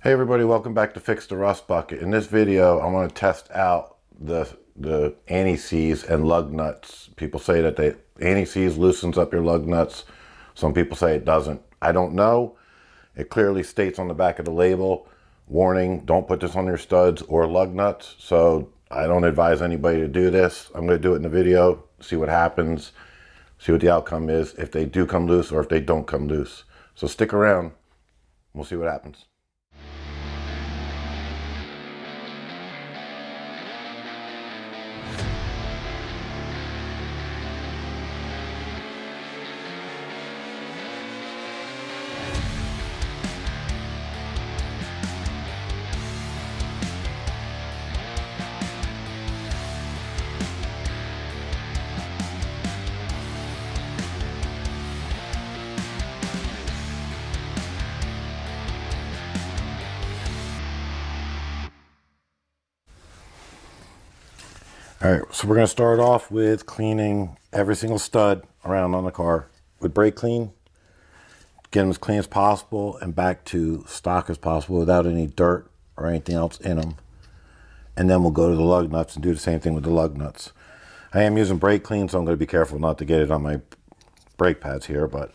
Hey everybody, welcome back to Fix the Rust Bucket. In this video, I want to test out the anti-seize and lug nuts. People say that the anti-seize loosens up your lug nuts. Some people say it doesn't. I don't know. It clearly states on the back of the label, warning, don't put this on your studs or lug nuts. So I don't advise anybody to do this. I'm going to do it in the video, see what happens, see what the outcome is, if they do come loose or if they don't come loose. So stick around. We'll see what happens. All right, so we're going to start off with cleaning every single stud around on the car with brake clean. Get them as clean as possible and back to stock as possible without any dirt or anything else in them. And then we'll go to the lug nuts and do the same thing with the lug nuts. I am using brake clean, so I'm going to be careful not to get it on my brake pads here, but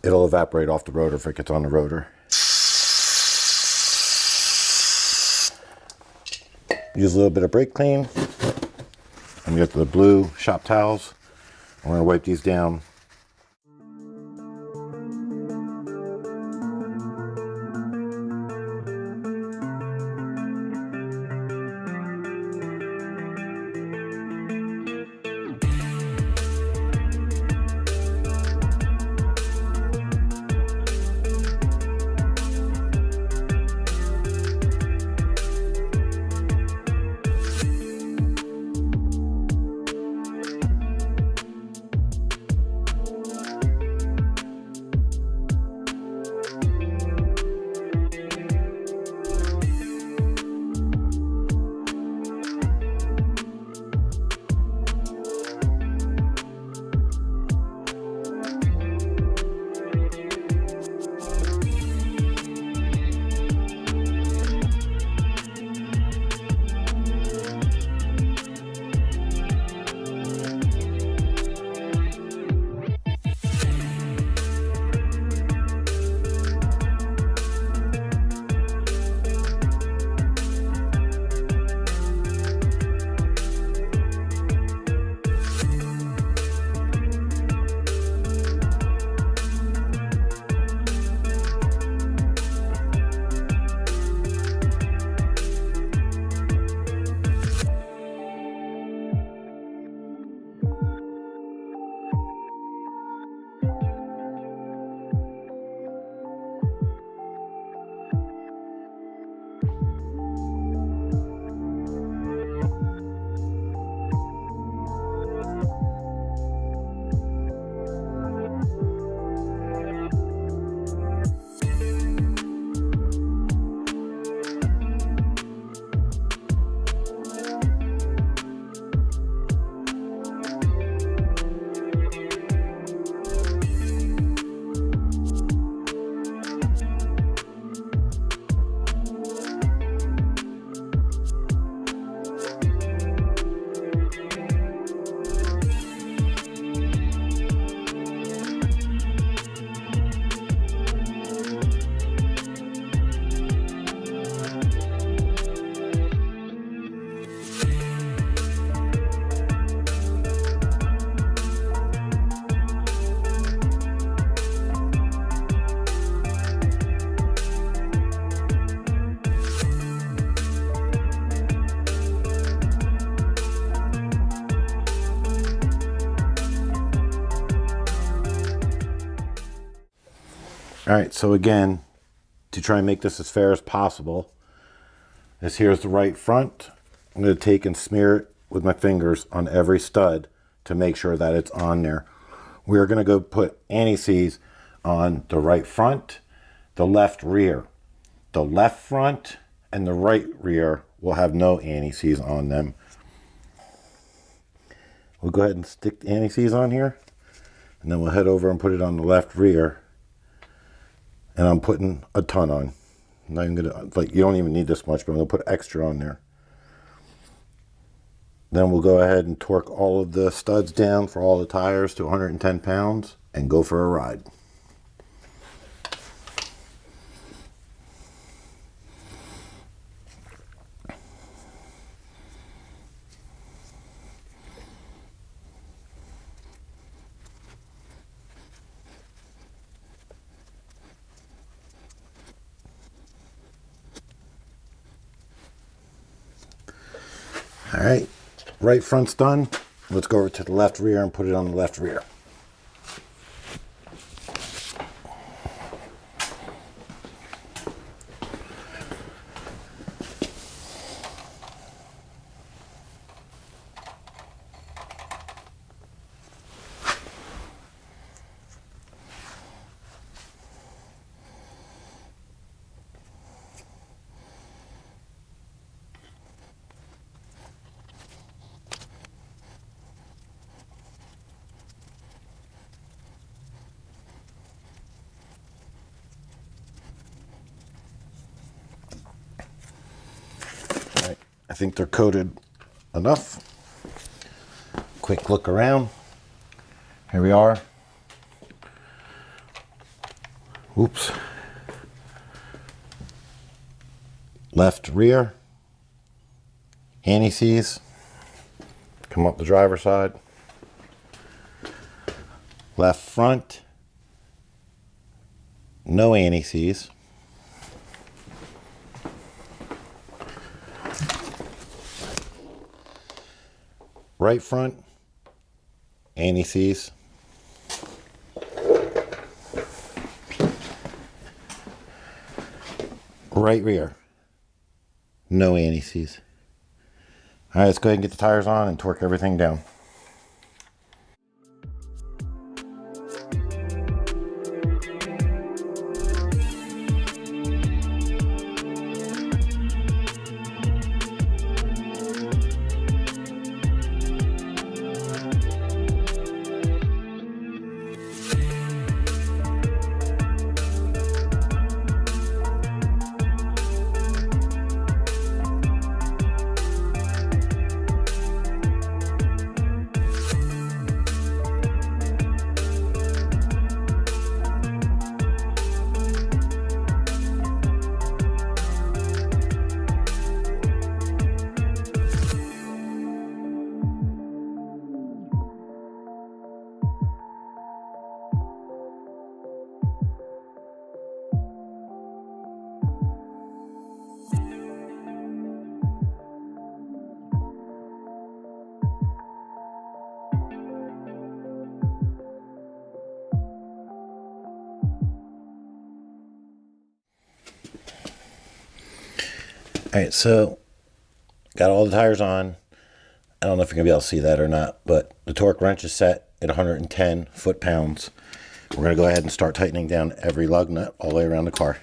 it'll evaporate off the rotor if it gets on the rotor. Use a little bit of brake clean. And we got the blue shop towels. I'm going to wipe these down. All right, so again, to try and make this as fair as possible, this here's the right front. I'm going to take and smear it with my fingers on every stud to make sure that it's on there. We're going to go put anti-seize on the right front, the left rear. The left front and the right rear will have no anti-seize on them. We'll go ahead and stick the anti-seize on here, and then we'll head over and put it on the left rear. And I'm putting a ton on, I'm not even gonna, like, you don't even need this much, but I'm gonna put extra on there. Then we'll go ahead and torque all of the studs down for all the tires to 110 pounds and go for a ride. All right, right front's done. Let's go over to the left rear and put it on the left rear. I think they're coated enough. Quick look around. Here we are. Oops. Left rear. Anti-seize. Come up the driver's side. Left front. No anti-seize. Right front, anti-seize. Right rear, no anti-seize. All right, let's go ahead and get the tires on and torque everything down. All right, so got all the tires on. I don't know if you're gonna be able to see that or not, but the torque wrench is set at 110 foot-pounds. We're gonna go ahead and start tightening down every lug nut all the way around the car.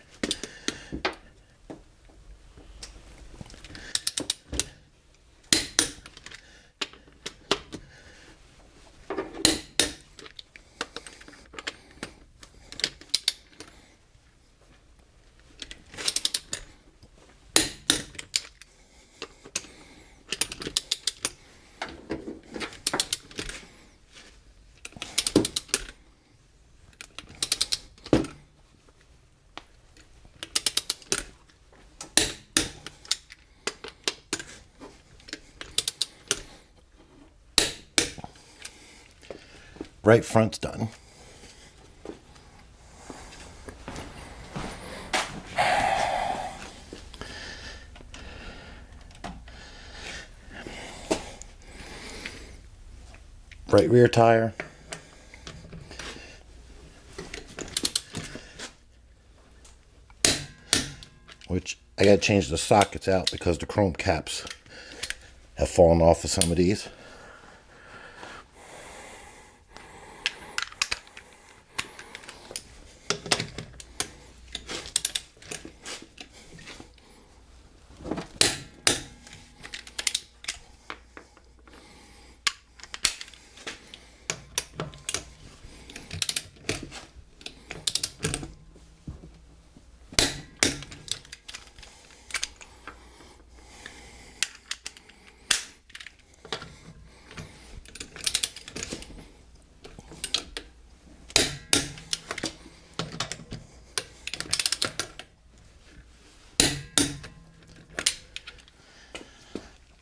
Right front's done. Right rear tire. Which I gotta change the sockets out because the chrome caps have fallen off of some of these.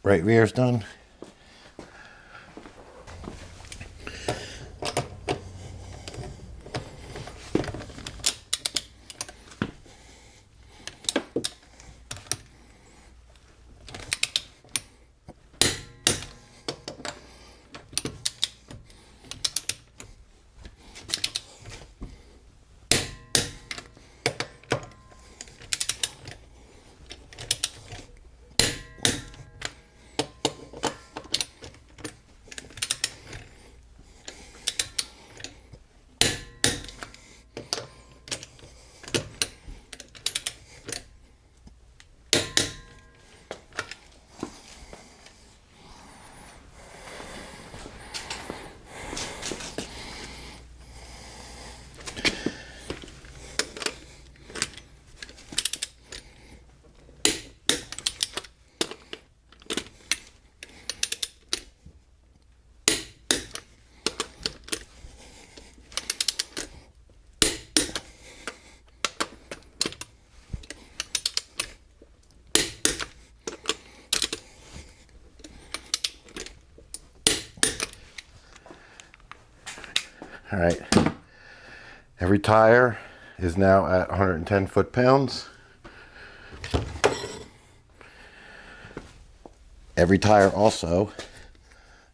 Right rear's done. All right, every tire is now at 110 foot-pounds. Every tire also,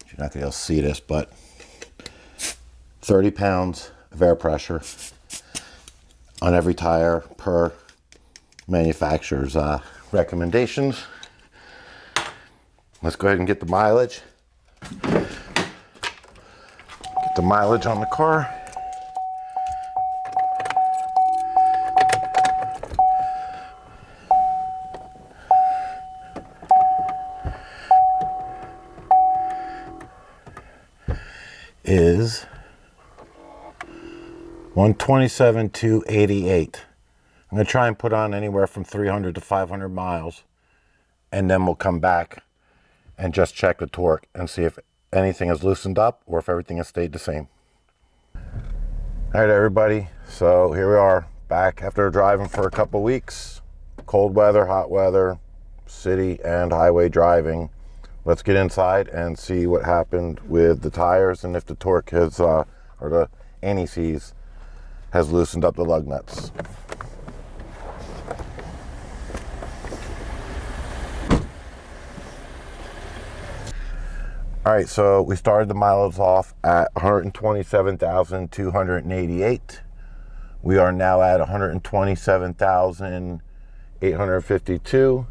you're not gonna be able to see this, but 30 pounds of air pressure on every tire per manufacturer's recommendations. Let's go ahead and get the mileage. Get the mileage on the car. Is 127,288. I'm going to try and put on anywhere from 300 to 500 miles, and then we'll come back and just check the torque and see if anything has loosened up or if everything has stayed the same. All right, everybody. So here we are back after driving for a couple weeks. Cold weather, hot weather, city and highway driving. Let's get inside and see what happened with the tires and if the torque has, or the anti-seize has loosened up the lug nuts. All right, so we started the mileage off at 127,288. We are now at 127,852.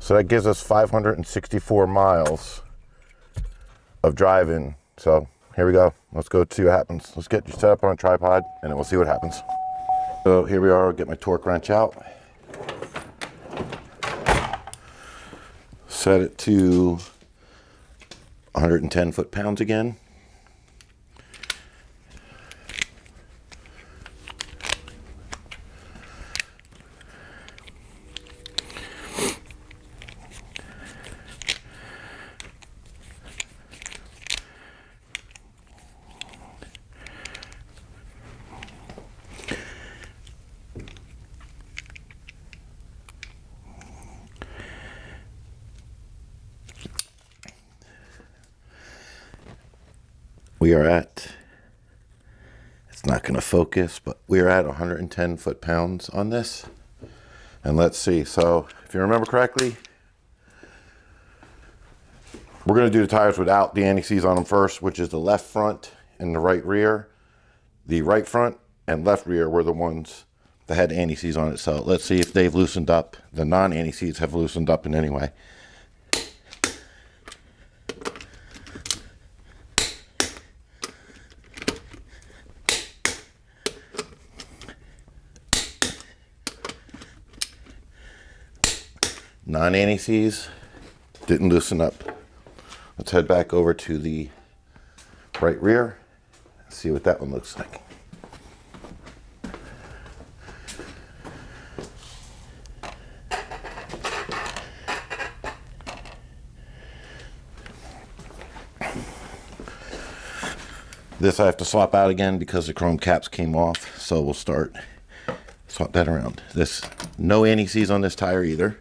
So that gives us 564 miles of driving. So here we go. Let's go see what happens. Let's get you set up on a tripod and then we'll see what happens. So here we are, I'll get my torque wrench out. Set it to 110 foot-pounds again. We are at, it's not going to focus, but we are at 110 foot-pounds on this. And let's see. So if you remember correctly, we're going to do the tires without the anti-seize on them first, which is the left front and the right rear. The right front and left rear were the ones that had anti-seize on it. So let's see if they've loosened up. The non-anti-seize have loosened up in any way. Non-anti-seize didn't loosen up. Let's head back over to the right rear and see what that one looks like. This I have to swap out again because the chrome caps came off, so we'll swap that around. No anti-seize on this tire either.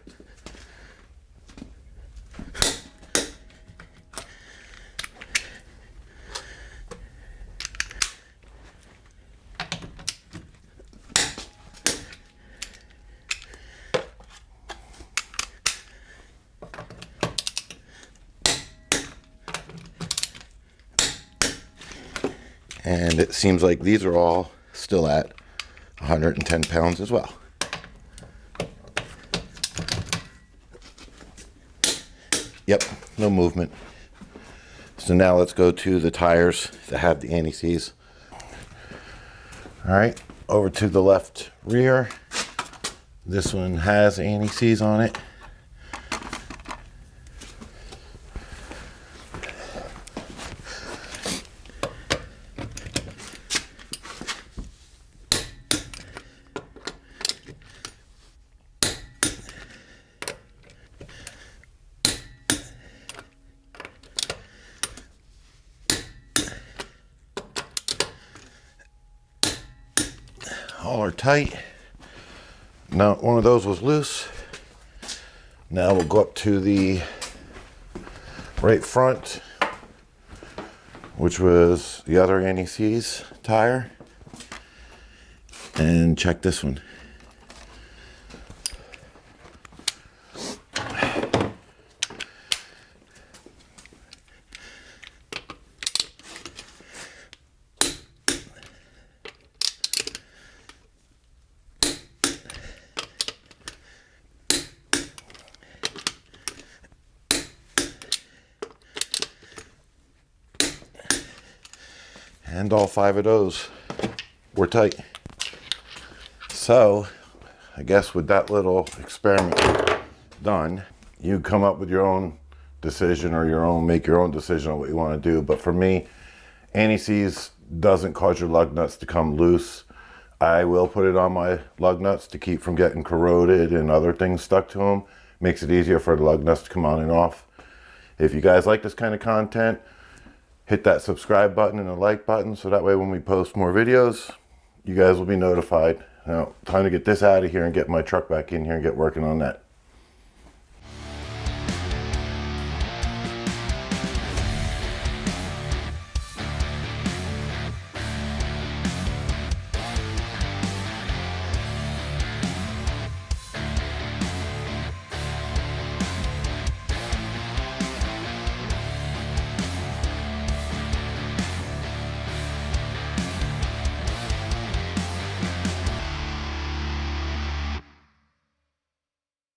And it seems like these are all still at 110 pounds as well. Yep, no movement. So now let's go to the tires that have the anti-seize. All right, over to the left rear. This one has anti-seize on it. All are tight. Now one of those was loose. Now we'll go up to the right front, which was the other anti-seize tire, and check this one. And all 5 of those were tight. So I guess with that little experiment done, you come up with your own decision or make your own decision on what you want to do. But for me, anti-seize doesn't cause your lug nuts to come loose. I will put it on my lug nuts to keep from getting corroded and other things stuck to them. Makes it easier for the lug nuts to come on and off. If you guys like this kind of content, hit that subscribe button and the like button so that way when we post more videos, you guys will be notified. Now, time to get this out of here and get my truck back in here and get working on that.